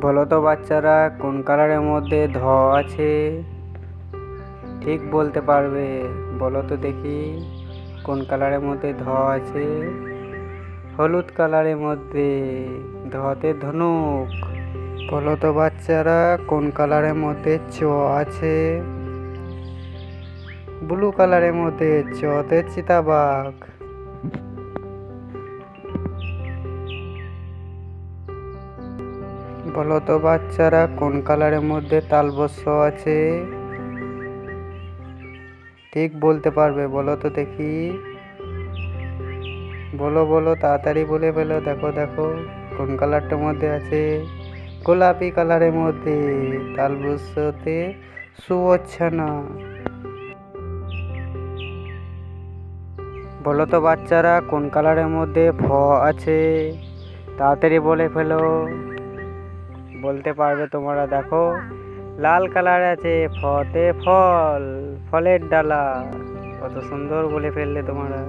বলো তো বাচ্চারা, কোন কালারের মধ্যে ধ আছে? ঠিক বলতে পারবে? বলো তো দেখি, কোন কালারের মধ্যে ধ আছে? হলুদ কালারের মধ্যে। ধতে ধনুক। বলো তো বাচ্চারা, কোন কালারের মধ্যে চ আছে? ব্লু কালারের মধ্যে। চতে চিতাবাঘ। বলো তো বাচ্চারা, কোন কালারের মধ্যে তালবস্য আছে? ঠিক বলতে পারবে? বলো তো দেখি। বলো বলো, তাড়াতাড়ি বলে ফেলো। দেখো দেখো, কোন কালারটার মধ্যে আছে? গোলাপি কালারের মধ্যে। তালবস্যতে সুবচ্ছনা। বলো তো বাচ্চারা, কোন কালারের মধ্যে ফ আছে? তাড়াতাড়ি বলে ফেলো। বলতে পারবে তোমরা? দেখো, লাল কালার আছে। ফতে ফল, ফলের ডালা। কত সুন্দর বলে ফেললে তোমরা।